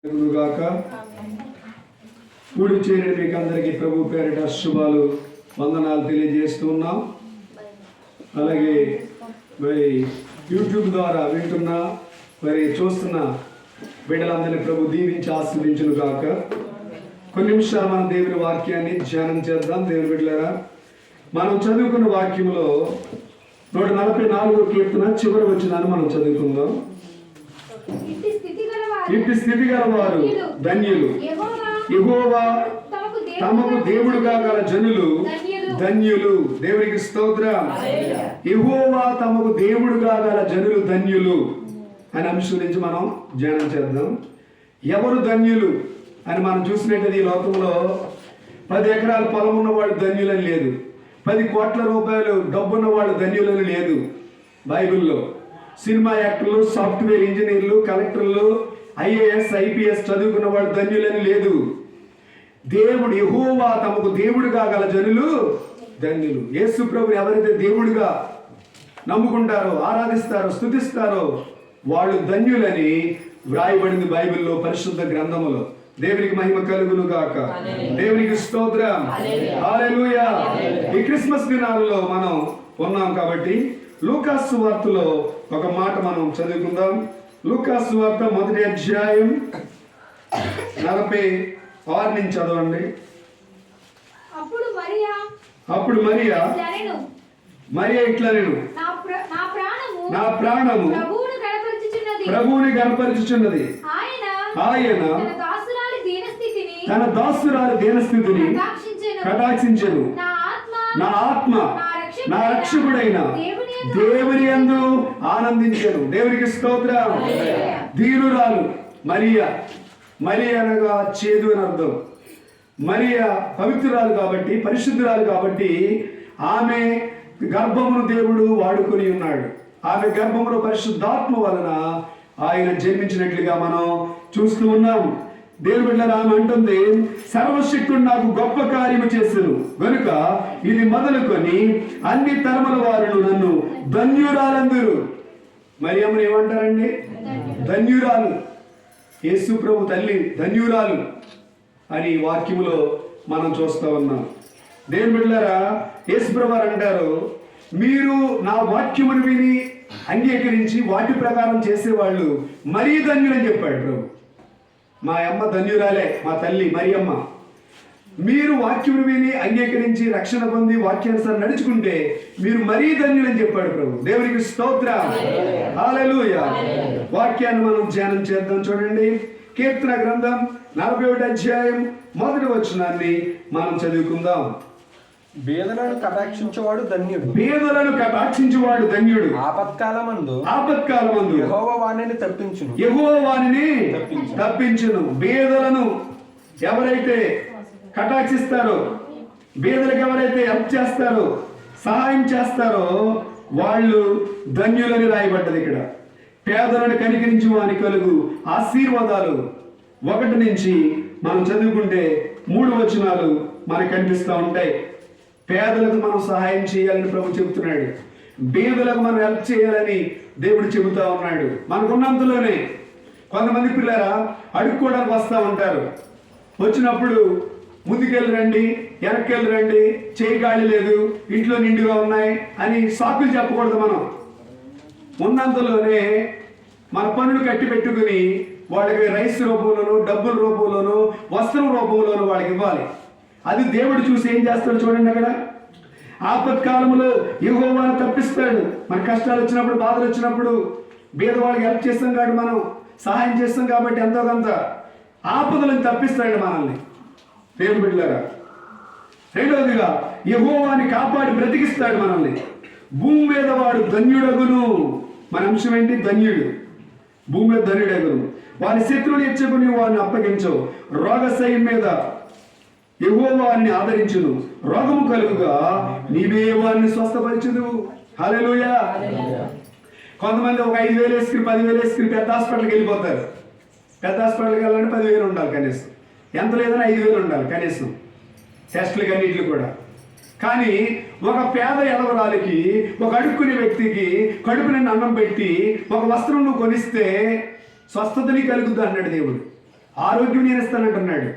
గాక కూడి చేరిన మీకు అందరికీ ప్రభు పేరిట శుభాలు వందనాలు తెలియజేస్తూ ఉన్నాం. అలాగే మరి యూట్యూబ్ ద్వారా వింటున్న మరి చూస్తున్న బిడ్డలందరినీ ప్రభు దీవించి ఆశీర్వదించును గాక. కొన్ని నిమిషాలు మనం దేవుని వాక్యాన్ని ధ్యానం చేద్దాం. దేవుని బిడ్డలారా, మనం చదువుకున్న వాక్యంలో 144వ కీర్తన చివరి వచనాన్ని మనం చదువుకుందాం. ఇట్టి స్థితి గల వారు ధన్యులు, యెహోవా తమకు దేవుడుగా గల జనులు ధన్యులు. దేవునికి స్తోత్రం. యెహోవా తమకు దేవుడుగా గల జనులు ధన్యులు అనే అంశం నుంచి మనం ధ్యానం చేద్దాం. ఎవరు ధన్యులు అని మనం చూసినట్టు ఈ లోకంలో 10 ఎకరాల పొలం ఉన్నవాడు ధన్యులని లేదు, 10 కోట్ల రూపాయలు డబ్బున్న వాళ్ళు ధన్యులని లేదు. బైబిల్లో సినిమా యాక్టర్లు, సాఫ్ట్వేర్ ఇంజనీర్లు, కలెక్టర్లు, ఐఏఎస్ ఐపీఎస్ చదువుకున్న వాళ్ళు ధన్యులని లేదు. దేవుడు యెహోవా తమకు దేవుడుగా గల జనులు ధన్యులు. యేసు ప్రభుని ఎవరైతే దేవుడిగా నమ్ముకుంటారో, ఆరాధిస్తారో, స్తుతిస్తారో వాళ్ళు ధన్యులని వ్రాయబడింది బైబిల్లో, పరిశుద్ధ గ్రంథములో. దేవునికి మహిమ కలుగును గాక. దేవునికి స్తోత్రం. హల్లెలూయా. ఈ క్రిస్మస్ దినాల్లో మనం ఉన్నాం కాబట్టి లూకాసు సువార్తలో ఒక మాట మనం చదువుకుందాం. లూకాసు సువార్త 1వ అధ్యాయం 46 నుంచి చదవండి. అప్పుడు మరియా ఇట్లా నేను నా ప్రాణము ప్రభువుని గణపరచుచున్నది. ఆయన తన దాసురాలి దీనస్థితిని కటాక్షించెను. నా ఆత్మ నా రక్షకుడైన దేవుని యందు ఆనందించెను. దేవునికి స్తోత్రం. దీనురాలు మరియా. మరియా అనగా చేదు అని అర్థం. మరియా పవిత్రురాలు కాబట్టి, పరిశుద్ధురాలు కాబట్టి ఆమె గర్భమును దేవుడు వాడుకొని ఉన్నాడు. ఆమె గర్భములో పరిశుద్ధాత్మ వలన ఆయన జన్మించినట్లుగా మనం చూస్తూ ఉన్నాం. దేవుని బిడ్డలారా, ఆమె అంటుంది, సర్వశక్తుడు నాకు గొప్ప కార్యము చేసెను గనుక ఇది మొదలుకొని అన్ని తరముల వారు నన్ను ధన్యురాలందరూ. మరి అమ్మని ఏమంటారండి? ధన్యురాలు. యేసు ప్రభు తల్లి ధన్యురాలు అని వాక్యములో మనం చూస్తూ ఉన్నాం. దేవుని బిడ్డలారా, యేసు ప్రభు వారు అంటారు, మీరు నా వాక్యమును విని అంగీకరించి వాటి ప్రకారం చేసేవాళ్ళు మరీ ధన్యులని చెప్పాడు ప్రభు. మా అమ్మ ధన్యురాలే, మా తల్లి మరియమ్మ. మీరు వాక్యమును విని అంగీకరించి రక్షణ పొంది వాక్యానుసారం నడుచుకుంటే మీరు మరీ ధన్యులని చెప్పాడు ప్రభు. దేవునికి స్తోత్రం. హల్లెలూయా. వాక్యాన్ని మనం ధ్యానం చేద్దాం. చూడండి, కీర్తన గ్రంథం 41వ అధ్యాయం 1వ వచనాన్ని మనం చదువుకుందాం. బేదలను కటాక్షించువాడు ధన్యుడు. బేదలను కటాక్షించువాడు ధన్యుడు. ఆపత్కాలమందు యెహోవా వానిని తప్పించును. యెహోవా వానిని తప్పించును. బేదలను ఎవరైతే కటాక్షిస్తారో, బేదలకు ఎవరైతే హెల్ప్ చేస్తారో, సహాయం చేస్తారో వాళ్ళు ధన్యులని రాయబడ్డది ఇక్కడ. పేదలను కనికరించి వాని కలుగు ఆశీర్వాదాలు 1 నుంచి మనం చదువుకుంటే 3 వచనాలు మనకు కనిపిస్తూ ఉంటాయి. పేదలకు మనం సహాయం చేయాలని ప్రభు చెబుతున్నాడు. బీదలకు మనం హెల్ప్ చేయాలని దేవుడు చెబుతా ఉన్నాడు. మనకున్నంతలోనే కొంతమంది పిల్లరా అడుక్కోవడానికి వస్తూ ఉంటారు. వచ్చినప్పుడు ముందుకెళ్ళి రండి, వెనక్కెళ్ళి రండి, చేయి ఖాళీ లేదు, ఇంట్లో నిండుగా ఉన్నాయి అని సాకులు చెప్పకూడదు. మనం ఉన్నంతలోనే మన పనులు కట్టి పెట్టుకుని వాళ్ళకి రైస్ రూపంలోనూ, డబ్బుల రూపంలోనూ, వస్త్రం రూపంలోనూ వాళ్ళకి ఇవ్వాలి. అది దేవుడు చూసి ఏం చేస్తాడు చూడండి. అక్కడ ఆపత్కాలంలో యెహోవాను తప్పిస్తాడు. మన కష్టాలు వచ్చినప్పుడు, బాధలు వచ్చినప్పుడు బీదవాళ్ళకి హెల్ప్ చేస్తాం కాబట్టి, మనం సహాయం చేస్తాం కాబట్టి ఎంతో కొంత ఆపదలను తప్పిస్తాడు మనల్ని. దేవుని బిడ్డలారా, రెండవదిగా యెహోవాని కాపాడి బ్రతికిస్తాడు మనల్ని. భూమి మీద వాడు ధన్యుడగును. మన అంశం ఏంటి? ధన్యుడు. భూమి మీద ధన్యుడగును. వారి శత్రువులు ఎచ్చుకుని వారిని అప్పగించవు. రోగశయం మీద యెహోవాని ఆదరించును. రోగము కలుగుగా నీవే వారిని స్వస్థపరచుదు. హల్లెలూయా. కొంతమంది ఒక 5,000 వేసుకుని 10,000 వేసుకుని పెద్ద హాస్పిటల్కి వెళ్ళిపోతారు. పెద్ద హాస్పిటల్కి వెళ్ళాలంటే 10,000 ఉండాలి కనీసం. ఎంత లేదని 5,000 ఉండాలి కనీసం, టెస్టులు అన్నింటికి కూడా. కానీ ఒక పేద ఎదవరాలికి, ఒక అడుక్కునే వ్యక్తికి కడుపు నిండా అన్నం పెట్టి ఒక వస్త్రం నువ్వు కొనిస్తే స్వస్థతని కలుగుతుంది అన్నాడు దేవుడు. ఆరోగ్యం నేను ఇస్తానంటున్నాడు.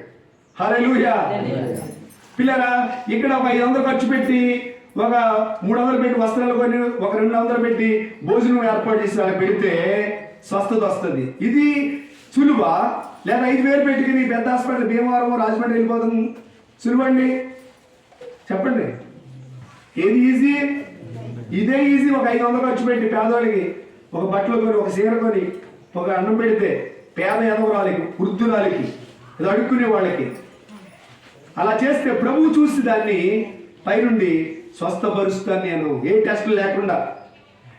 హల్లెలూయా. పిల్లరా, ఇక్కడ ఒక 500 ఖర్చు పెట్టి, ఒక 300 పెట్టి వస్త్రాలు కొని, ఒక 200 పెట్టి భోజనం ఏర్పాటు చేసి వాళ్ళకి పెడితే స్వస్థత వస్తుంది. ఇది సులువా? లేదా 5,000 పెట్టుకుని పెద్ద హాస్పిటల్ భీమవరం రాజమండ్రి వెళ్ళిపోతాం సులువండి? చెప్పండి, ఏది ఈజీ? ఇదే ఈజీ. ఒక 500 ఖర్చు పెట్టి పేదవాళ్ళకి ఒక బట్టలు కొని, ఒక చీర కొని, ఒక అన్నం పెడితే పేద ఎదవరాలకి, వృద్ధురాలకి, ఇది అడుక్కునే వాళ్ళకి అలా చేస్తే ప్రభువు చూసి దాన్ని పైనుండి స్వస్థపరుస్తాను నేను. ఏ టెస్టులు లేకుండా,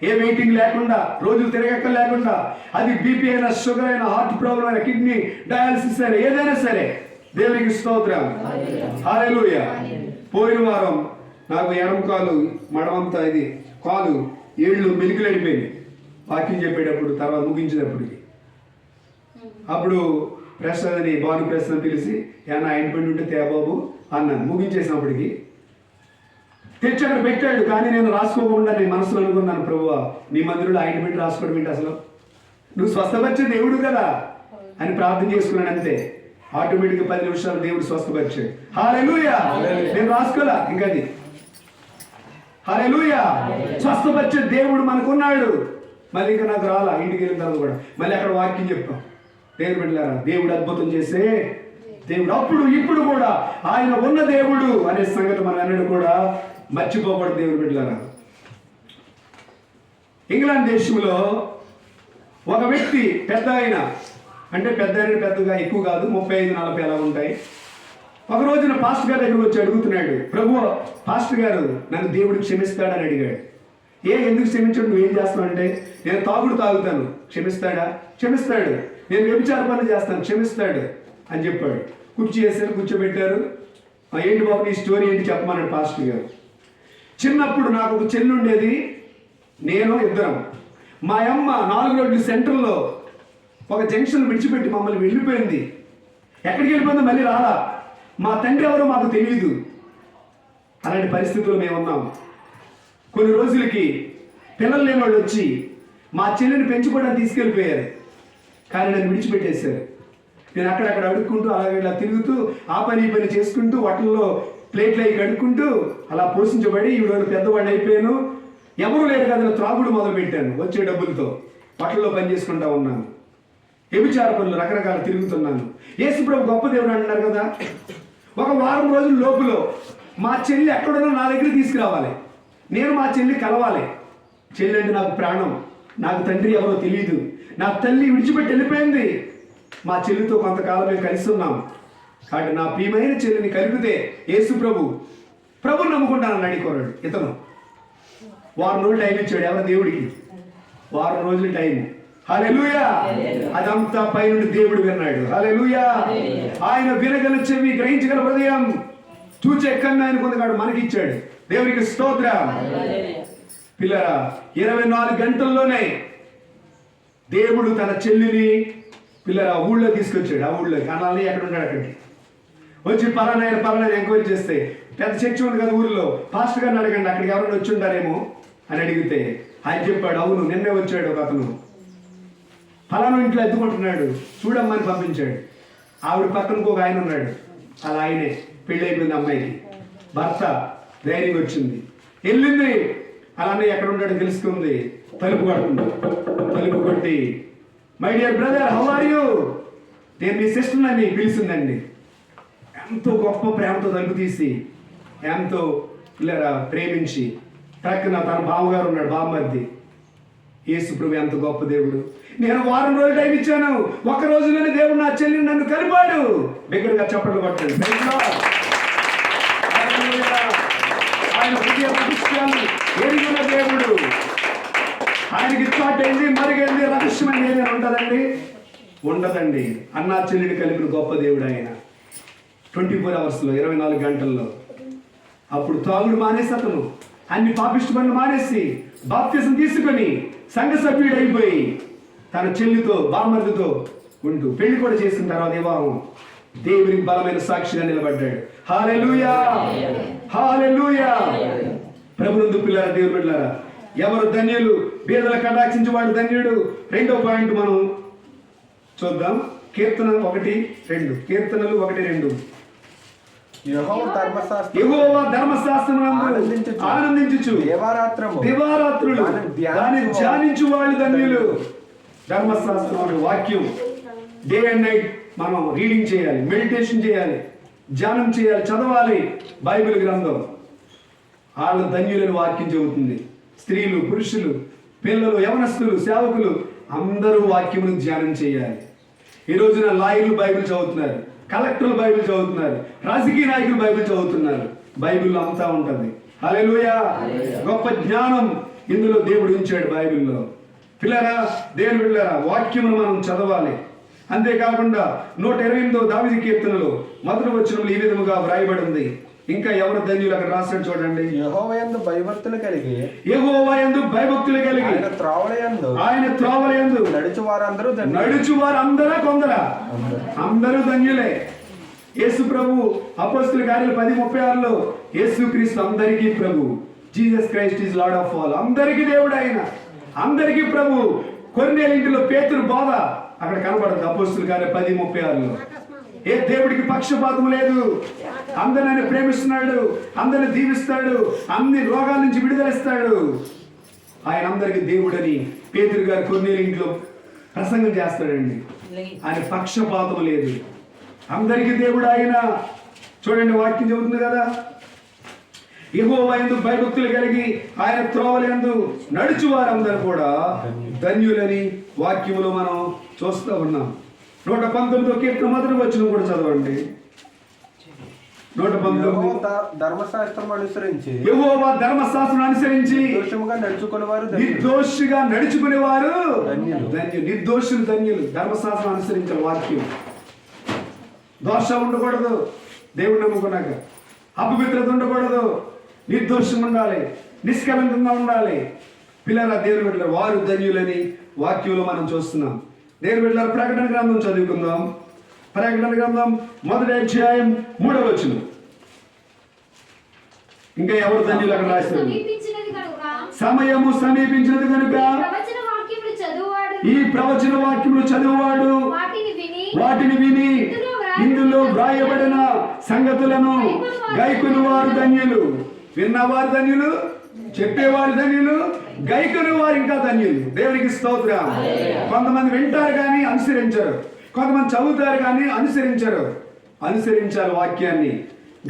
ఏ వెయిటింగ్ లేకుండా, రోజులు తిరగక్క లేకుండా. అది బీపీ అయినా, షుగర్ అయినా, హార్ట్ ప్రాబ్లం అయినా, కిడ్నీ డయాలసిస్ అయినా, ఏదైనా సరే దేవునికి స్తోత్రం. హల్లెలూయా. పోయిన వారం నాకు ఎడమ కాలు మడమంతా ఇది కాలు ఏళ్ళు మెలికలు అడిపోయింది వాక్యం చెప్పేటప్పుడు, తర్వాత ముగించేటప్పటికి. అప్పుడు ప్రసాద్ అని, భాను ప్రసాద్ పిలిచి, ఏమన్నా ఆయింట్మెంట్ ఉంటే తేబాబు అన్నాను. ముగించేసినప్పటికి తెచ్చి అక్కడ పెట్టాడు. కానీ నేను రాసుకోకుండా నేను మనసులో అనుకున్నాను, ప్రభువా నీ మందిరంలో ఆయింట్మెంట్ రాసుకోవడం ఏంటి అసలు? నువ్వు స్వస్థపరిచే దేవుడు కదా అని ప్రార్థన చేసుకున్నాను అంతే. ఆటోమేటిక్గా 10 నిమిషాలు దేవుడు స్వస్థపరిచాడు. హల్లెలూయా. నేను రాసుకోలే ఇంకా అది. హల్లెలూయా. స్వస్థపరిచే దేవుడు మనకున్నాడు. మళ్ళీ ఇంకా నాకు రాలా, ఇంటికి వెళ్ళిన తర్వాత కూడా మళ్ళీ అక్కడ వాక్యం చెప్పాం. దేవుడు బిడ్డలారా, దేవుడు అద్భుతం చేసే దేవుడు. అప్పుడు ఇప్పుడు కూడా ఆయన ఉన్న దేవుడు అనే సంగతి మనం అన్నది కూడా మర్చిపోకూడదు. దేవుడు బిడ్డలారా, ఇంగ్లాండ్ దేశంలో ఒక వ్యక్తి పెద్ద ఆయన, అంటే పెద్ద ఆయన పెద్దగా ఎక్కువ కాదు, 35-40 అలా ఉంటాయి. ఒక రోజున పాస్టర్ గారి దగ్గరకు వచ్చి అడుగుతున్నాడు, ప్రభు పాస్టర్ గారు నన్ను దేవుడు క్షమిస్తాడని అడిగాడు. ఎందుకు క్షమించడు? నువ్వేం చేస్తావు అంటే, నేను తాగుతాను. క్షమిస్తాడా? క్షమిస్తాడు. నేను వ్యభిచార పనులు చేస్తాను, క్షమిస్తాడు అని చెప్పాడు. కుర్చీ చేశారు, కూర్చోబెట్టారు. ఏంటి బాబు నీ స్టోరీ ఏంటి చెప్పమన్నాడు పాస్టర్ గారు. చిన్నప్పుడు నాకు ఒక చెల్లి ఉండేది, నేను ఇద్దరం. మా అమ్మ 4 రోడ్లు సెంటర్లో ఒక జంక్షన్ విడిచిపెట్టి మమ్మల్ని వెళ్ళిపోయింది. ఎక్కడికి వెళ్ళిపోయిందో మళ్ళీ రాలా. మా తండ్రి ఎవరో మాకు తెలియదు. అలాంటి పరిస్థితుల్లో మేము ఉన్నాం. కొన్ని రోజులకి పిల్లలు లేని వాళ్ళు వచ్చి మా చెల్లిని పెంచుకోవడానికి తీసుకెళ్ళిపోయారు. కానీ నన్ను విడిచిపెట్టేశారు. నేను అక్కడక్కడ అడుక్కుంటూ, అలాగే ఇలా తిరుగుతూ, ఆ పని ఈ పని చేసుకుంటూ, వాటిల్లో ప్లేట్లు అవి కడుక్కుంటూ అలా పోషించబడి ఈవిడ పెద్దవాడిని అయిపోయాను. ఎవరు లేరు కదా, త్రాగుడు మొదలు పెట్టాను. వచ్చే డబ్బులతో వాటిల్లో పని చేసుకుంటా ఉన్నాను. వ్యభిచార పనులు రకరకాలు తిరుగుతున్నాను. యేసు ప్రభు గొప్ప దేవుడు అంటున్నారు కదా. ఒక వారం రోజుల లోపులో మా చెల్లి ఎక్కడున్నా నా దగ్గర తీసుకురావాలి. నేను మా చెల్లి కలవాలి. చెల్లి అంటే నాకు ప్రాణం. నాకు తండ్రి ఎవరో తెలియదు. నా తల్లి విడిచిపెట్టి వెళ్ళిపోయింది. మా చెల్లితో కొంతకాలం మేము కలిసి ఉన్నాం. కాబట్టి నా ప్రియమైన చెల్లిని కలిపితే యేసు ప్రభుని నమ్ముకుంటానని అడిగోరాడు. ఇతను వారం రోజులు టైం ఇచ్చాడు. ఎవరు? దేవుడికి వారం రోజులు టైం. హల్లెలూయా. అదంతా పైనుండి దేవుడు విన్నాడు. హల్లెలూయా. ఆయన వినగల చెవి, గ్రహించగల హృదయం, చూచే కన్ను ఆయన పొందగాడు మనకిచ్చాడు. దేవునికి స్తోత్రం. పిల్లరా, 24 గంటల్లోనే దేవుడు తన చెల్లిని పిల్లరా ఊళ్ళో తీసుకొచ్చాడు. ఆ ఊళ్ళోకి అనాలి ఎక్కడ ఉన్నాడు అక్కడికి వచ్చి పలానా ఎంక్వైరీ చేస్తే, పెద్ద చర్చి ఉంది కదా ఊరిలో, పాస్టర్ గారిని అడగండి అక్కడికి ఎవరైనా వచ్చి ఉంటారేమో అని అడిగితే ఆయన చెప్పాడు, అవును నిన్నే వచ్చాడు ఒక అతను, ఫలానా ఇంట్లో ఎత్తుకుంటున్నాడు, చూడమ్మని పంపించాడు. ఆవిడ పక్కనకు ఒక ఆయన ఉన్నాడు. అలా ఆయనే పెళ్ళి అయిపోయింది. అమ్మాయికి భర్త ధైర్యం వచ్చింది, వెళ్ళింది. అలానే ఎక్కడ ఉంటాడో తెలుసుకుంది. తలుపు కొడుతుంది. తలుపు కొట్టి, my dear brother how are you, నేను మీ సిస్టర్ అని పిలిచిందండి. ఎంతో గొప్ప ప్రేమతో తలుపు తీసి, ఎంతో పిల్లరా ప్రేమించి, ప్రక్కన తన బావగారు ఉన్నాడు, బామ్మర్ది. యేసు ప్రభు ఎంత గొప్ప దేవుడు. నేను వారం రోజులు టైం ఇచ్చాను, ఒక్క రోజులోనే దేవుడు నా చెల్లిని నన్ను కలిపాడు. దగ్గరగా చప్పట్లు కొట్టండి. ఆయన హృదయ రహస్యాలు ఎరిగిన దేవుడు. ఆయనకి చాటైంది, మరిగైంది, రహస్యమైంది ఏదైనా ఉంటుందండి? ఉండదండి. అన్నా చెల్లిని కలిపిన గొప్ప దేవుడు ఆయన. 24 అవర్స్లో, 24 గంటల్లో. అప్పుడు తాగుడు మానేసి అతను అన్ని పాపిష్టి పనులు మానేసి బాప్తిసం తీసుకొని సంఘ సభ్యుడు అయిపోయి తన చెల్లితో బామ్మర్దితో ఉంటూ పెళ్లి కూడా చేసిన తర్వాత వివాహం దేవునికి బలమైన సాక్షిగా నిలబడ్డాడు. హల్లెలూయా, హల్లెలూయా. ప్రభునందు పిల్లారా, దేవుని బిడ్డలారా, ఎవరు ధన్యులు? బీదల కటాక్షించి వాడు ధన్యుడు. 2వ పాయింట్ మనం చూద్దాం. కీర్తన 1:2. కీర్తనలు 1:2. యెహోవా ధర్మశాస్త్రం యెహోవా ధర్మశాస్త్రమునందు ఆనందించుచు దివారాత్రులు దాన్ని ధ్యానించు వాళ్ళు ధన్యులు. ధర్మశాస్త్రం అనే వాక్యం డే అండ్ నైట్ మనం రీడింగ్ చేయాలి, మెడిటేషన్ చేయాలి, ధ్యానం చేయాలి, చదవాలి. బైబిల్ గ్రంథం వాళ్ళ ధన్యులని వాక్యం చెబుతుంది. స్త్రీలు, పురుషులు, పిల్లలు, యవనస్తులు, సేవకులు అందరూ వాక్యమును ధ్యానం చేయాలి. ఈ రోజున లాయర్లు బైబిల్ చదువుతున్నారు, కలెక్టర్లు బైబిల్ చదువుతున్నారు, రాజకీయ నాయకులు బైబిల్ చదువుతున్నారు. బైబిల్లో అంతా ఉంటుంది. హల్లెలూయా. గొప్ప జ్ఞానం ఇందులో దేవుడు ఉంచాడు బైబిల్లో. పిల్లరా, దేవుని బిడ్డలారా, వాక్యమును మనం చదవాలి. అంతేకాకుండా 128వ దావీదు కీర్తనలో మొదటి వచనంలో ఈ విధముగా వ్రాయబడి ఉంది. ఇంకా ఎవరు ధన్యులు అక్కడ రాశాడు చూడండి. యెహోవా యందు భయభక్తులు కలిగి ఆయన త్రోవలయందు నడుచువారు అందరూ ధన్యులే. యేసు ప్రభు అపోస్తలుల కార్యాలు 10:36లో యేసుక్రీస్తు అందరికీ ప్రభు. Jesus Christ is Lord of all. అందరికీ దేవుడు ఆయన, అందరికీ ప్రభు. కొర్నేలు ఇంటిలో పేతురు బోధ అక్కడ కనబడదు అపోస్తలుల కార్యాలు 10:36లో. ఏ దేవుడికి పక్షపాతం లేదు. అందరిని ఆయన ప్రేమిస్తున్నాడు, అందరిని దీవిస్తాడు, అన్ని రోగాల నుంచి విడుదలిస్తాడు. ఆయన అందరికి దేవుడని పేతురు గారు కొర్నేలు ఇంట్లో ప్రసంగం చేస్తాడండి. ఆయన పక్షపాతం లేదు, అందరికీ దేవుడు ఆయన. చూడండి వాక్యం చెబుతుంది కదా, యెహోవా యందు భయభక్తులు కలిగి ఆయన త్రోవలందు నడుచు వారందరూ కూడా ధన్యులని వాక్యములో మనం చూస్తూ ఉన్నాం. 119వ కీర్తన మొదటి వచనం కూడా చదవండి. 119 ధర్మశాస్త్రం అనుసరించి యెహోవా ధర్మశాస్త్రం అనుసరించి నిర్దోషిగా నడుచుకునేవారు ధన్యులు. నిర్దోషులు ధన్యులు. ధర్మశాస్త్రం అనుసరించిన వాక్యం. దోషం ఉండకూడదు, దేవుడు నమ్ముకున్నాక అపవిత్రత ఉండకూడదు, నిర్దోషం ఉండాలి, నిష్కలంకంగా ఉండాలి. పిల్లల దేవుని బిడ్డలు వారు ధన్యులని వాక్యంలో మనం చూస్తున్నాం. దేవుని బిడ్డల ప్రకటన గ్రంథం చదువుకుందాం. ప్రకటన గ్రంథం 1వ అధ్యాయం 3వ వచనం. ఇంకా ఎవరు ధన్యులు అక్కడ రాస్తారు? సమయము సమీపించినది కనుక ఈ ప్రవచన వాక్యములు చదువువాడు వాటిని విని ఇందులో వ్రాయబడిన సంగతులను గైకొని వారు ధన్యులు. విన్నవారు ధన్యులు, చెప్పేవారు ధన్యులు, గైకొని వారు ఇంకా ధన్యులు. దేవునికి స్తోత్రం. కొంతమంది వింటారు కానీ అనుసరించరు, కొంతమంది చదువుతారు కానీ అనుసరించరు. అనుసరించాలి వాక్యాన్ని.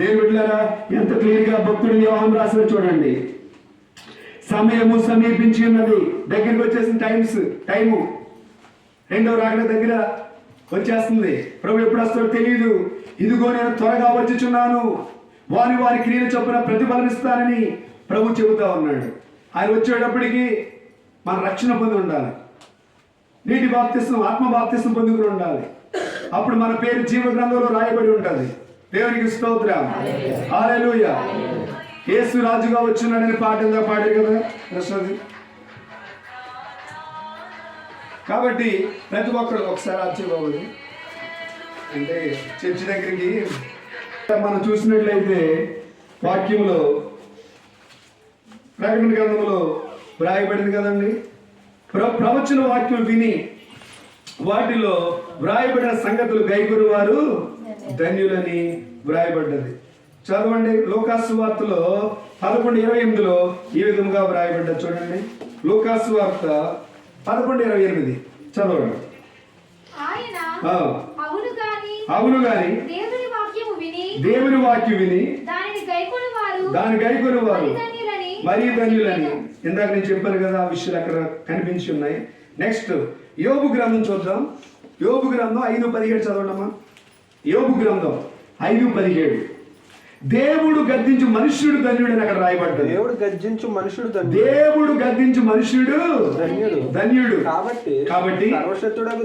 దేవుని బిడ్డలారా, ఎంత క్లియర్ గా భక్తుడు యోహాను రాసిన చూడండి. సమయము సమీపించి ఉన్నది, దగ్గరికి వచ్చేసిన టైము రెండవ రాకడ దగ్గర వచ్చేస్తుంది. ప్రభు ఎప్పుడు వస్తాడో తెలియదు. ఇదిగో నేను త్వరగా వచ్చుచున్నాను, వారి క్రియలు చొప్పున ప్రతిఫలం ఇస్తానని ప్రభు చెబుతా ఉన్నాడు. ఆయన వచ్చేటప్పటికి మన రక్షణ పొంది ఉండాలి, నీటి బాప్తిస్మం, ఆత్మ బాప్తిస్మం పొందుకుని ఉండాలి. అప్పుడు మన పేరు జీవ గ్రంథంలో రాయబడి ఉంటుంది. దేవునికి స్తోత్రం. హల్లెలూయా. యేసు రాజుగా వచ్చున్నాడని పాటంగా పాడారు కదా ప్రసాద్. కాబట్టి ప్రతి ఒక్కరు ఒకసారి ఆశ్చర్యపోవాలి. అంటే చర్చి దగ్గరికి మనం చూసినట్లయితే వాక్యంలో ప్రకటన గ్రంథంలో వ్రాయబడింది కదండి. ప్రవచన వాక్యం విని వాటిలో వ్రాయబడిన సంగతులు గైకొని వారు ధన్యులని వ్రాయబడ్డది. చదవండి. లూకాసు వార్తలో 11:28లో ఈ విధంగా వ్రాయబడ్డది. చూడండి, లూకాసు వార్త 11:28 చదవండి. అవును గాని దేవుని వాక్యం విని దాని గైకొని వారు మరీ ధన్యులని. ఇందాక నేను చెప్పాను కదా, ఆ విషయాలు అక్కడ కనిపించి ఉన్నాయి. నెక్స్ట్ యోబు గ్రంథం చూద్దాం. యోబు గ్రంథం 5:17 చదవండమ్మా. యోబు గ్రంథం 5:17. దేవుడు గద్దించు మనుష్యుడు ధన్యుడు అని అక్కడ రాయబడ్డది. దేవుడు గద్దించు మనుష్యుడు ధన్యుడు. కాబట్టి సర్వశక్తుడగు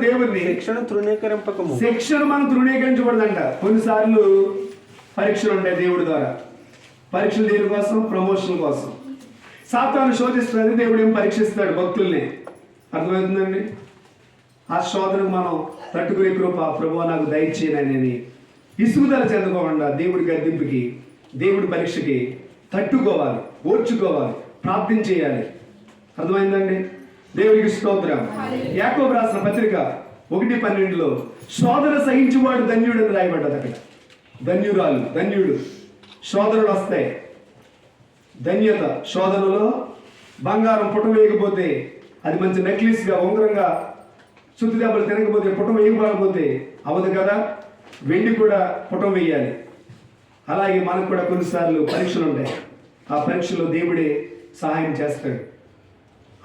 దేవుని శిక్షను మనం తృణీకరించకూడదంట. కొన్నిసార్లు పరీక్షలు ఉంటాయి దేవుడి ద్వారా. పరీక్షలు దేని కోసం? ప్రమోషన్ కోసం. సాతాను శోధిస్తుంది, దేవుడు ఏం పరీక్షిస్తాడు భక్తుల్ని. అర్థమవుతుందండి? ఆ శోధనకు మనం తట్టుకునే కృప ప్రభువా నాకు దయచేయనని ఇసుగుదల చెందుకోకుండా దేవుడి గద్దింపుకి, దేవుడి పరీక్షకి తట్టుకోవాలి, ఓర్చుకోవాలి, ప్రార్థన చేయాలి. అర్థమైందండి? దేవుడికి స్తోత్రం. యాకోబు రాసిన పత్రిక 1:12 శోధన సహించువాడు ధన్యుడు అని రాయబడ్డది అక్కడ. ధన్యురాలు, ధన్యుడు. శోధనలు వస్తాయి, ధన్యత. శోధనలో బంగారం పుటం వేయకపోతే అది మంచి నెక్లెస్గా, ఉంగరంగా, సుత్తి దెబ్బలు తినకపోతే, పుటం వేయకపోతే అవదు కదా. వెండి కూడా పుటం వేయాలి. అలాగే మనకు కూడా కొన్నిసార్లు పరీక్షలు ఉంటాయి. ఆ పరీక్షలో దేవుడే సహాయం చేస్తాడు.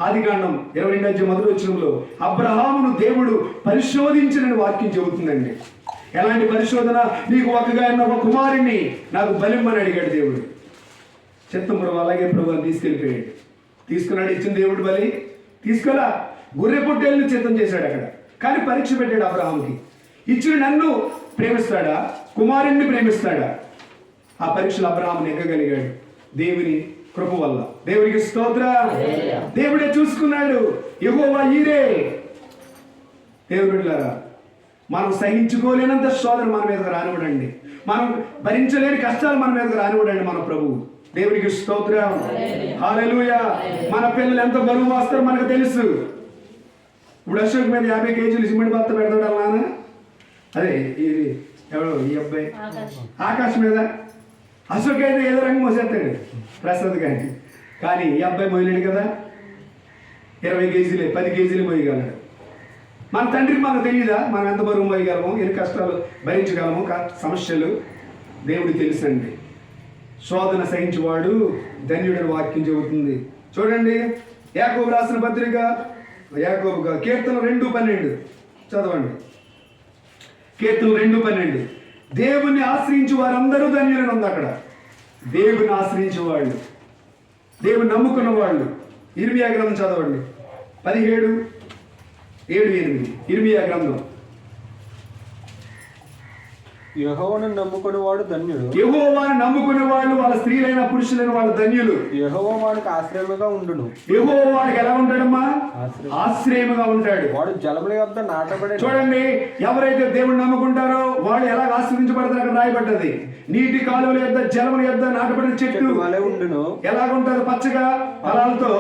ఆదికాండం 22:1 అబ్రహామును దేవుడు పరిశోధించిన వాక్యం చెబుతుందండి. ఎలాంటి పరిశోధన? నీకు ఒకగా ఒక కుమారుణ్ణి నాకు బలిమ్మని అడిగాడు దేవుడు. చిత్తం ప్రభు, అలాగే ప్రభు అని తీసుకెళ్ళిపోయాడు. తీసుకున్నాడు, ఇచ్చిన దేవుడు బలి తీసుకోలా. గొర్రె పొట్టేళ్ళని చిత్తం చేశాడు అక్కడ. కానీ పరీక్ష పెట్టాడు అబ్రహాంకి. ఇచ్చిన నన్ను ప్రేమిస్తాడా, కుమారుణ్ణి ప్రేమిస్తాడా? ఆ పరీక్షలు అబ్రహాం నెగ్గగలిగాడు దేవుని కృప వల్ల. దేవునికి స్తోత్ర. దేవుడే చూసుకున్నాడు. యెహోవా ఈరే. దేవుడు బిడ్డలారా, మనం సహించుకోలేనంత శోధన మన మీదకి రానివ్వడండి. మనం భరించలేని కష్టాలు మన మీదకి రానివ్వడండి మన ప్రభువు. దేవునికి స్తోత్రం. హల్లెలూయా. మన పిల్లలు ఎంత బరువు మోస్తారో మనకు తెలుసు. ఇప్పుడు అశోక్ మీద 50 కేజీలు సిమెంట్ బత్త పెడతాడు నాన్న. అదే ఇది ఎవడో ఈ అబ్బాయి ఆకాశ్ మీద. అశోక్ అయితే ఏదో రంగు మోసేస్తాడు ప్రసాద్ గారికి. కానీ ఈ అబ్బాయి మోయలేడు కదా. 20 కేజీలే 10 కేజీలు మోయగలడు. మన తండ్రికి మనకు తెలియదా మనం ఎంత బరువు మోయగలము, ఎన్ని కష్టాలు భరించగలము, సమస్యలు దేవుడికి తెలుసండి. శోధన సహించేవాడు ధన్యుడని వాక్యం చెబుతుంది. చూడండి, యాకోబు రాసిన పత్రిక, యాకోబు కీర్తన 2:12 చదవండి. కీర్తన 2:12 దేవుణ్ణి ఆశ్రయించు వారందరూ ధన్యులని ఉంది అక్కడ. దేవుని ఆశ్రయించే వాళ్ళు, దేవుని నమ్ముకున్న వాళ్ళు. ఇర్మియా గ్రంథం చదవండి 17:7-8 ఇర్మియా గ్రంథం. యెహోవాను నమ్ముకునేవాడు ధన్యుడు. యెహోవాను నమ్ముకునే వాళ్ళు, వాళ్ళ స్త్రీలైన పురుషులైన వాళ్ళు ధన్యులు. యెహోవా వానికి ఆశ్రయముగా ఉండును. యెహోవా వానికి ఎలా ఉంటాడమ్మా? ఆశ్రయముగా ఉంటాడు. వాడు జలముల యొద్ద నాటబడి. చూడండి, ఎవరైతే దేవుడు నమ్ముకుంటారో వాళ్ళు ఎలా ఆశ్రయించబడతారు అక్కడ రాయబడ్డది. నీటి కాలువల యొద్ద, జలముల యొద్ద నాటబడిన చెట్టు వలె ఉండును. ఎలాగుంటారు? పచ్చగా ఫలాలతో.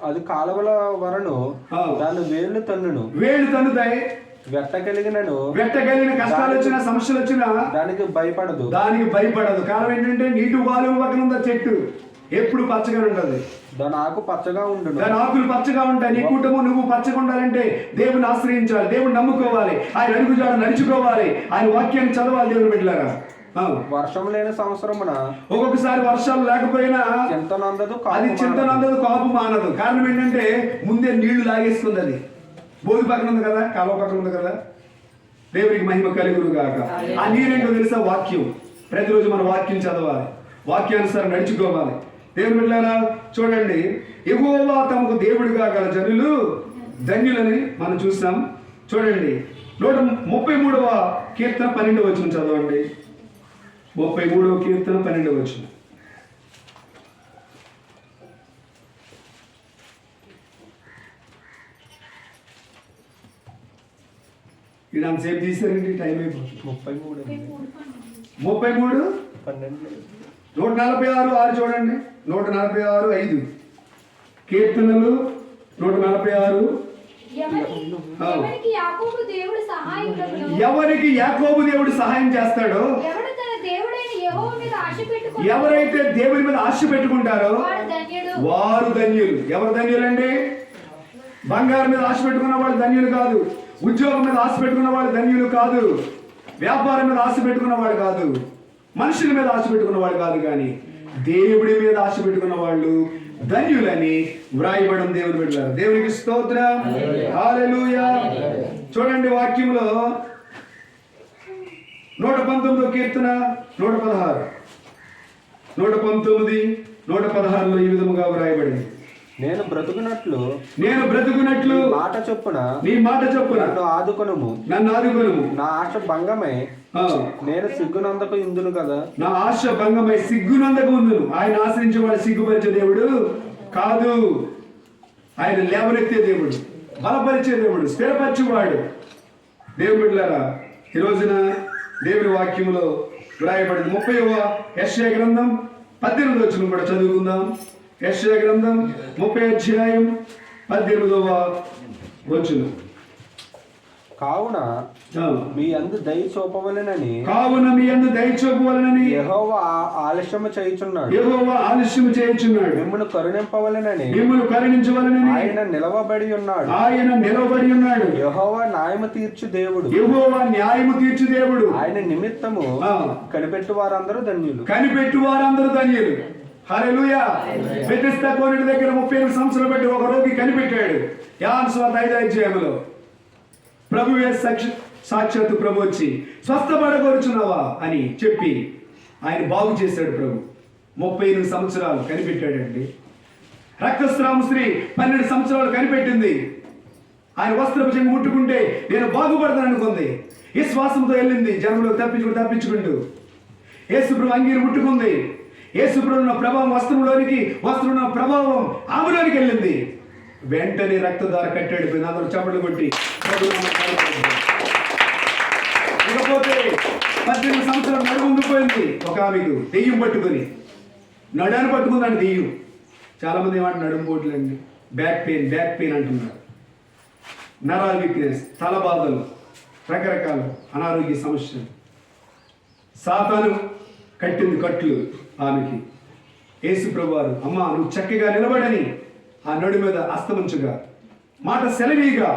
అది కాలువల వరను దాని వేళ్ళు తన్నుతాయి. వెట్టగలిగిన కష్టాలు వచ్చినా, సమస్యలు వచ్చినా దానికి భయపడదు. కారణం ఏంటంటే నీటి కాలువ పక్కన ఉన్న చెట్టు ఎప్పుడు పచ్చగా ఉంటది. దాని ఆకులు పచ్చగా ఉంటాయి. నీ కుటుంబం నువ్వు పచ్చగా ఉండాలంటే దేవుని ఆశ్రయించాలి, దేవుని నమ్ముకోవాలి, ఆయన అడుగుజాడ నడుచుకోవాలి, ఆయన వాక్యాన్ని చదవాలి. దేవుని బిడ్డలారా, వర్షం లేని సంవత్సరమున ఒక్కొక్కసారి వర్షాలు లేకపోయినా అది చింతనందదు, కాపు మానదు. కారణం ఏంటంటే ముందే నీళ్లు లాగేస్తుంది. అది బోధి పక్కన ఉంది కదా, కాలువ పక్కన ఉంది కదా. దేవునికి మహిమ కలుగును గాక. ఆ నీరేంటో తెలుసా? వాక్యం. ప్రతిరోజు మన వాక్యం చదవాలి, వాక్యానుసారం నడుచుకోవాలి. దేవుని బిడ్డలారా, చూడండి, యెహోవా తమకు దేవుడిగా గల జనులు ధన్యులని మనం చూస్తాం. చూడండి, 133వ కీర్తన 12వ వచనం చదవండి. 33వ కీర్తన 12వ వచనం. ఇది అంతసేపు తీసారండి, టైం అయిపోతుంది. 33 146:6 చూడండి. 146:5 కీర్తనలు 146. ఎవరికి యాకోబు దేవుడు సహాయం చేస్తాడో, ఎవరైతే దేవుని మీద ఆశ పెట్టుకుంటారో వారు ధన్యులు. ఎవరు ధన్యులండి? బంగారం మీద ఆశ పెట్టుకున్న వాళ్ళు ధన్యులు కాదు. ఉద్యోగం మీద ఆశ పెట్టుకున్న వాళ్ళు ధన్యులు కాదు. వ్యాపారం మీద ఆశ పెట్టుకున్న వాడు కాదు. మనుషుల మీద ఆశ పెట్టుకున్న వాడు కాదు. కానీ దేవుడి మీద ఆశ పెట్టుకున్న వాళ్ళు ధన్యులని వ్రాయబడం. దేవుని బిడ్డలారా, దేవునికి స్తోత్రం. హల్లెలూయా. చూడండి, వాక్యంలో 119వ కీర్తన 116, 119, 116లో ఈ విధముగా వ్రాయబడింది. నేను బ్రతుకున్నట్లు నీ మాట చొప్పున నన్ను ఆదుకొనుము. నా ఆశ భంగమై నేను సిగ్గునందకు ఇందును కదా. నా ఆశ భంగమై సిగ్గునందకు ఉందును. ఆయన ఆశ్రయించేవాడు సిగ్గుపరిచే దేవుడు కాదు. ఆయన లేవనెత్తే దేవుడు, బలపరిచే దేవుడు, స్థిరపరిచేవాడు. దేవుని బిడ్డలారా, ఈ రోజున దేవుని వాక్యములో వ్రాయబడింది. 30వ యెషయా గ్రంథం 18వ వచనం కూడా చదువుకుందాం. యెషయా గ్రంథం 30వ అధ్యాయం 18వ వచనం. కావున మీ యందు దయ చూపవలెనని యెహోవా ఆలస్యము చేయుచున్నాడు మిమ్మల్ని కరుణింపవలెనని ఆయన నిలవబడి ఉన్నాడు యెహోవా న్యాయము తీర్చు దేవుడు ఆయన నిమిత్తము కనిపెట్టు వారందరూ ధన్యులు. హల్లెలూయా. బెతెస్దా కోనేటి దగ్గర 38 సంవత్సరాలు బట్టి ఒక రోగి కనిపెట్టాడు. యోహాను సువార్త 5వ అధ్యాయంలో ప్రభువే సాక్షాత్తు ప్రభు వచ్చి స్వస్థపడగోరుచున్నావా అని చెప్పి ఆయన బాగు చేశాడు. ప్రభు 38 సంవత్సరాలు కనిపెట్టాడండి. రక్తస్రావం స్త్రీ 12 సంవత్సరాలు కనిపెట్టింది. ఆయన వస్త్రపు చెంగు ముట్టుకుంటే నేను బాగుపడతాను అనుకుంది. విశ్వాసంతో వెళ్ళింది, జనంలో తప్పించుకుంటూ యేసుప్రభు అంగీని ముట్టుకుంది. యేసుప్రభు ఉన్న ప్రభావం వస్త్రం ఉన్న ప్రభావం ఆమెలోనికి వెళ్ళింది. వెంటనే రక్తధార కట్టాడిపోయింది. అందరూ చప్పట్లు కొట్టి ఇకపోతే 18 సంవత్సరాలు నడుము ఉండిపోయింది. ఒక ఆమెకు దెయ్యం పట్టుకొని నడాన్ని పట్టుకుందండి దెయ్యం. చాలా మంది ఏమంటే నడుము పోట్లండి, బ్యాక్ పెయిన్ అంటున్నారు. నరాల వీక్నెస్, తల బాధలు, రకరకాల అనారోగ్య సమస్యలు. సాతాను కట్టింది కట్లు ఆమెకి. యేసు ప్రభువారు అమ్మా నువ్వు చక్కగా నిలబడని ఆ నడు మీద అస్తమంచుగా మాట సెలవీగా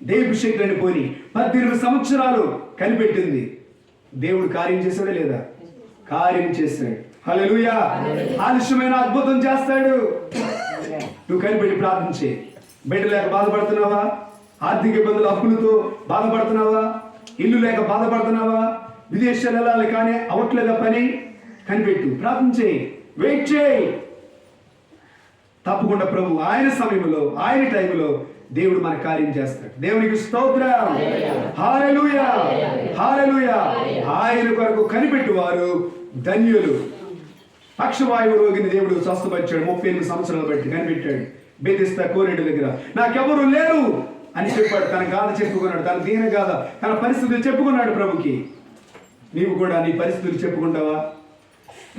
దేవుడి శక్తిని పోని 18 సంవత్సరాలు కనిపెట్టింది. దేవుడు కార్యం చేశాడా లేదా? కార్యం చేశాడు. హల్లెలూయా. ఆలస్యమైన అద్భుతం చేస్తాడు. నువ్వు కనిపెట్టి ప్రార్థించే. బిడ్డ లేక బాధపడుతున్నావా? ఆర్థిక ఇబ్బందులు, అప్పులతో బాధపడుతున్నావా? ఇల్లు లేక బాధపడుతున్నావా? విదేశాలు వెళ్ళాలి కానీ అవట్లేదా పని? కనిపెట్టు, ప్రార్థించే, వెయిట్ చేయి. తప్పకుండా ప్రభు ఆయన సమయంలో ఆయన టైంలో దేవుడు మన కార్యం చేస్తాడు. దేవునికి స్తోత్రం. హల్లెలూయా, హల్లెలూయా. ఆయన కొరకు కనిపెట్టువారు ధన్యులు. పక్షవాయువు రోగిని దేవుడు స్వస్థపరిచాడు. 38 సంవత్సరాలు బట్టి కనిపెట్టాడు. బెతెస్దా కోనేటి దగ్గర నాకెవరు లేరు అని చెప్పాడు. తన గాథ చెప్పుకున్నాడు, తన దీన గాథ, తన పరిస్థితులు చెప్పుకున్నాడు ప్రభుకి. నీవు కూడా నీ పరిస్థితులు చెప్పుకుంటావా?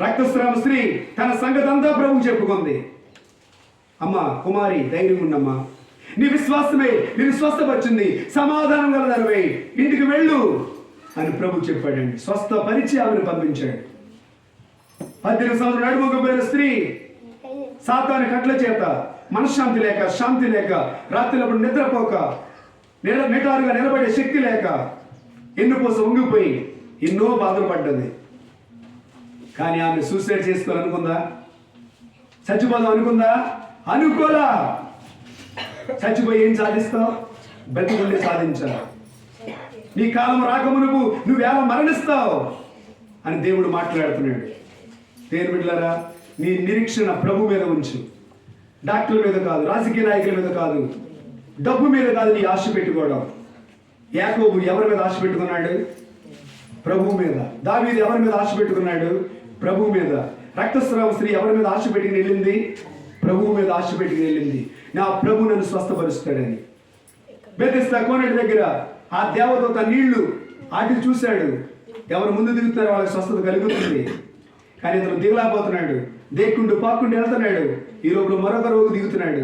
రక్తస్రావ స్త్రీ తన సంగతి అంతా ప్రభుకు చెప్పుకుంది. అమ్మా కుమారి ధైర్యం ఉన్నమ్మా, నీ విశ్వాసమే నేను స్వస్థపరిచింది, సమాధానం గలదనివై ఇంటికి వెళ్ళు అని ప్రభు చెప్పాడండి. స్వస్థపరిచి ఆమెను పంపించాడు. 18 సంవత్సరాలు నడుముకుపోయిన స్త్రీ సాతాను కట్ల చేత మనశ్శాంతి లేక, శాంతి లేక, రాత్రిలప్పుడు నిద్రపోక, నిటారుగా నిలబడే శక్తి లేక, ఎన్నుకోసం ఉంగిపోయి ఎన్నో బాధలు పడ్డది. కానీ ఆమె సూసైడ్ చేసుకోవాలనుకుందా? చచ్చిపోదాం అనుకుందా? అనుకోలా. చచ్చిపోయి ఏం సాధిస్తావు? బతికుండి సాధించాలి. నీ కాలం రాకమునుపు నువ్వేలా మరణిస్తావు అని దేవుడు మాట్లాడుతున్నాడు. దేవుని బిడ్డలారా, నీ నిరీక్షణ ప్రభు మీద ఉంచు. డాక్టర్ల మీద కాదు, రాజకీయ నాయకుల మీద కాదు, డబ్బు మీద కాదు నీ ఆశ పెట్టుకోవడం. యాకోబు ఎవరి మీద ఆశ పెట్టుకున్నాడు? ప్రభు మీద. దావీదు ఎవరి మీద ఆశ పెట్టుకున్నాడు? ప్రభు మీద. రక్తస్రావ స్త్రీ ఎవరి మీద ఆశ పెట్టుకుని వెళ్ళింది? ప్రభు మీద ఆశ పెట్టుకుని వెళ్ళింది. నా ప్రభు నన్ను స్వస్థపరుస్తాడని. బెతెస్దా కోనేటి దగ్గర ఆ దేవదూత నీళ్లు ఆటి చూశాడు. ఎవరు ముందు దిగుతారో వాళ్ళకి స్వస్థత కలుగుతుంది. కానీ ఇతను దిగలేకపోతున్నాడు, దేక్కుంటూ పాక్కుంటూ వెళ్తున్నాడు. ఈ లోపల మరొక రోగి దిగుతున్నాడు,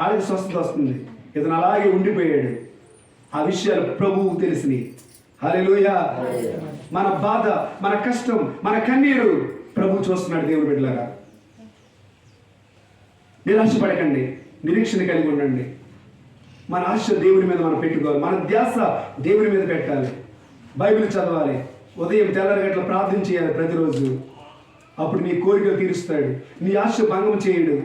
ఆడికి స్వస్థత వస్తుంది. ఇతను అలాగే ఉండిపోయాడు. ఆ విషయాలు ప్రభువు తెలిసినాయి. హల్లెలూయా. మన బాధ, మన కష్టం, మన కన్నీరు ప్రభు చూస్తున్నాడు. దేవుని బిడ్డలారా, నిరాశపడకండి, నిరీక్షణ కలిగి ఉండండి. మన ఆశ దేవుని మీద మనం పెట్టుకోవాలి. మన ధ్యాస దేవుని మీద పెట్టాలి. బైబిల్ చదవాలి. ఉదయం తెల్లరగట్ల ప్రార్థన చేయాలి ప్రతిరోజు. అప్పుడు నీ కోరికలు తీరుస్తాడు. నీ ఆశ భంగం చేయడు.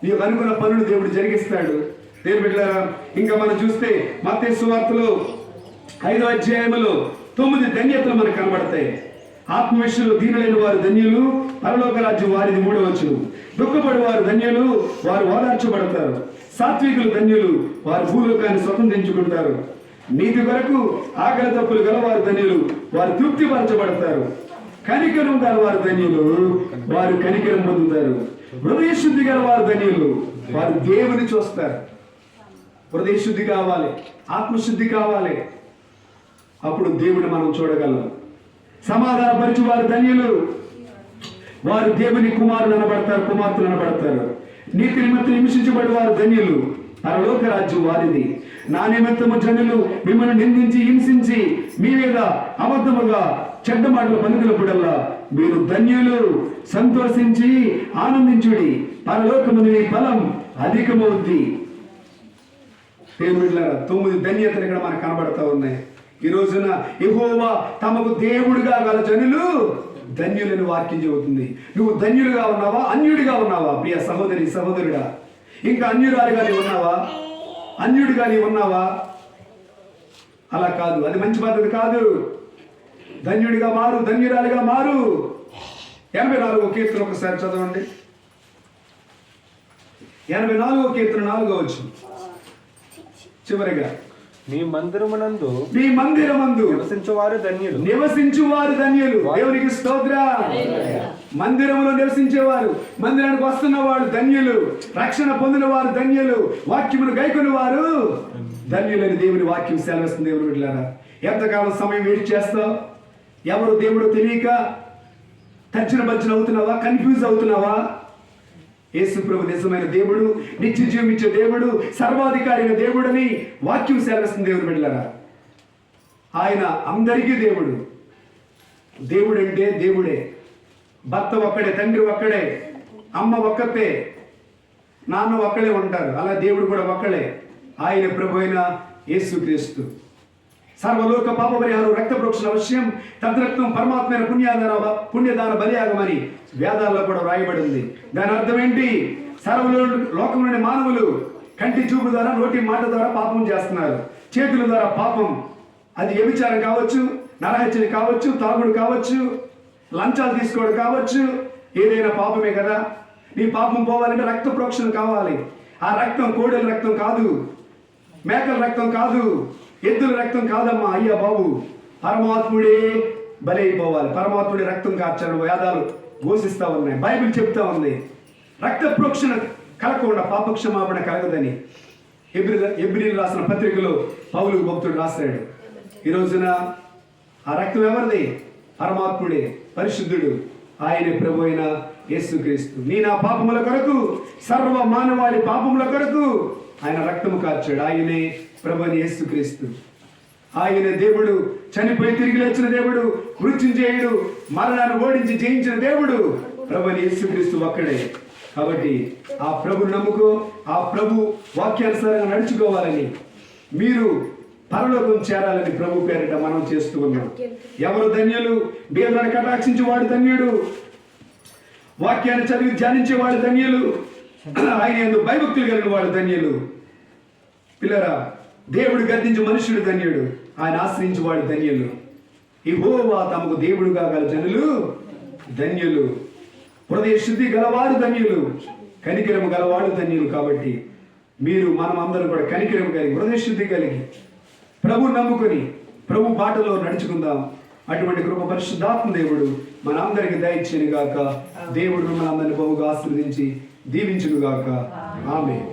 నీకు అనుకున్న పనులు దేవుడు జరిగిస్తాడు. దేవుని బిడ్డలారా, ఇంకా మనం చూస్తే మత్తయి సువార్తలో 5వ అధ్యాయంలో 9 ధన్యతలు మనకు కనబడతాయి. ఆత్మ విషయంలో దీనులైన వారు ధన్యులు, పరలోక రాజ్యం వారిది. 3వ వచనం. దుఃఖపడి వారు ధన్యులు, వారు ఓదార్చబడతారు. సాత్వికులు ధన్యులు, వారు భూలోకాన్ని స్వతంత్రించుకుంటారు. నీతి కొరకు ఆకలి తప్పులు గలవారు ధన్యులు, వారు తృప్తిపరచబడతారు. కనికరం గల వారు ధన్యులు, వారు కనికరం పొందుతారు. హృదయ శుద్ధి గల వారు ధన్యులు, వారు దేవుని చూస్తారు. హృదయ శుద్ధి కావాలి, ఆత్మశుద్ధి కావాలి. అప్పుడు దేవుని మనం చూడగలం. సమాధానపరిచి వారు ధన్యులు, వారు దేవుని కుమారులు అనబడతారు, కుమార్తెలు అనబడతారు. నీతి నిమిత్తం హింసించబడి వారు ధన్యులు, పరలోక రాజ్యం వారిది. నా నిమిత్తము జనులు మిమ్మల్ని నిందించి హింసించి మీ మీద అబద్ధముగా చెడ్డ మాటలు పలుకులప్పుడల్లా మీరు ధన్యులు, సంతోషించి ఆనందించుడి, పరలోకమున మీ ఫలం అధికమవుద్ది. దేవుడిలారా 9 ధన్యతలు ఇక్కడ మనకు కనబడతా ఉన్నాయి. ఈ రోజున యెహోవా తమకు దేవుడిగా గల జనులు ధన్యులని వాక్యం చెబుతుంది. నువ్వు ధన్యుడిగా ఉన్నావా, అన్యుడిగా ఉన్నావా? ప్రియ సహోదరి సహోదరుడా, ఇంకా అన్యురాలుగా నీవు ఉన్నావా, అన్యుడిగా నీవు ఉన్నావా? అలా కాదు, అది మంచి పద్ధతి కాదు. ధన్యుడిగా మారు, ధన్యురాలుగా మారు. 84వ కీర్తన ఒకసారి చదవండి. 84వ కీర్తన 4వ వచనం చివరిగా, నీ మందిరమునందు నివసించువారు ధన్యులు. దేవునికి స్తోత్రం. మందిరములో నివసించేవారు, మందిరానికి వస్తున్న వారు ధన్యులు, రక్షణ పొందిన వారు ధన్యులు, వాక్యమును గైకొని వారు ధన్యులని దేవుని వాక్యం సెలవిస్తుంది. దేవుని బిడ్డలారా, ఎంతకాలం సమయం వెయిట్ చేస్తావు? ఎవరు దేవుడు తెలియక తర్జన భర్జన అవుతున్నావా, కన్ఫ్యూజ్ అవుతున్నావా? యేసు ప్రభు నిజమైన దేవుడు, నిత్య జీవం ఇచ్చే దేవుడు, సర్వాధికారి అయిన దేవుడని వాక్యం సెలవిస్తుంది. దేవుని బిడ్డలారా, ఆయన అందరికీ దేవుడు. దేవుడు అంటే దేవుడే. భర్త ఒక్కడే, తండ్రి ఒక్కడే, అమ్మ ఒక్కతే, నాన్న ఒక్కడే ఉంటారు. అలా దేవుడు కూడా ఒక్కడే. ఆయన ప్రభు అయిన యేసుక్రీస్తు సర్వలోక పాప పరిహారం రక్త ప్రోక్షణ అవశ్యం తద్రక్తం పరమాత్మైన పుణ్యదాన బలియాగమని వేదాల్లో కూడా వ్రాయబడింది. దాని అర్థం ఏంటి? లోకంలోని మానవులు కంటి చూపు ద్వారా, నోటి మాట ద్వారా పాపం చేస్తున్నారు. చేతుల ద్వారా పాపం, అది వ్యభిచారం కావచ్చు, నరహత్య కావచ్చు, తాగుడు కావచ్చు, లంచాలు తీసుకోవడం కావచ్చు, ఏదైనా పాపమే కదా. నీ పాపం పోవాలంటే రక్త ప్రోక్షణ కావాలి. ఆ రక్తం కోడెల రక్తం కాదు, మేకల రక్తం కాదు, ఎద్దుల రక్తం కాదమ్మా. అయ్యా బాబు, పరమాత్ముడే బలైపోవాలి. పరమాత్ముడే రక్తం కార్చాడు. వేదాలు ఘోషిస్తా ఉన్నాయి, బైబిల్ చెప్తా ఉంది. రక్త ప్రోక్షణ కలగకుండా పాపక్షమాపణ కలగదని ఎబ్రీలు రాసిన పత్రికలో పౌలు భక్తుడు రాశాడు. ఈ రోజున ఆ రక్తం ఎవరిది? పరమాత్ముడే, పరిశుద్ధుడు, ఆయనే ప్రభు అయిన యేసుక్రీస్తు. నీ నా పాపముల కొరకు, సర్వ మానవాళి పాపముల కొరకు ఆయన రక్తము కార్చాడు. ఆయనే ప్రభు అయిన యేసుక్రీస్తు. ఆయన దేవుడు, చనిపోయి తిరిగి లేచిన దేవుడు, మృత్యుంజయుడు, మరణాన్ని ఓడించి జయించిన దేవుడు ప్రభు అయిన యేసుక్రీస్తు ఒక్కడే. కాబట్టి ఆ ప్రభుని నమ్ముకో, ఆ ప్రభు వాక్యానుసారంగా నడుచుకోవాలని, మీరు పరలోకం చేరాలని ప్రభు పేరిట మనం చేస్తూ ఉన్నాం. ఎవరు ధన్యులు? బీదలను కటాక్షించి వాడు ధన్యుడు, వాక్యాన్ని చదివి ధ్యానించేవాడు ధన్యులు, ఆయన యందు భయభక్తులు కలిగిన వాడు ధన్యులు. పిల్లరా, దేవుడు గద్దించు మనుష్యుడు ధన్యుడు, ఆయన ఆశ్రయించు వాడు ధన్యులు. యెహోవా తమకు దేవుడుగా గల జనులు ధన్యులు. హృదయ శుద్ధి గలవారు ధన్యులు, కనికరము గలవాడు ధన్యులు. కాబట్టి మీరు, మనం అందరం కూడా కనికరము కలిగి, హృదయ శుద్ధి కలిగి, ప్రభు నమ్ముకొని ప్రభు బాటలో నడుచుకుందాం. అటువంటి కృప పరిశుద్ధాత్మ దేవుడు మన అందరికి దయచేయను గాక. దేవుడు మిమ్మల్ని అందరిని బహుగా ఆశీర్వదించి దీవించును గాక. ఆమేన్.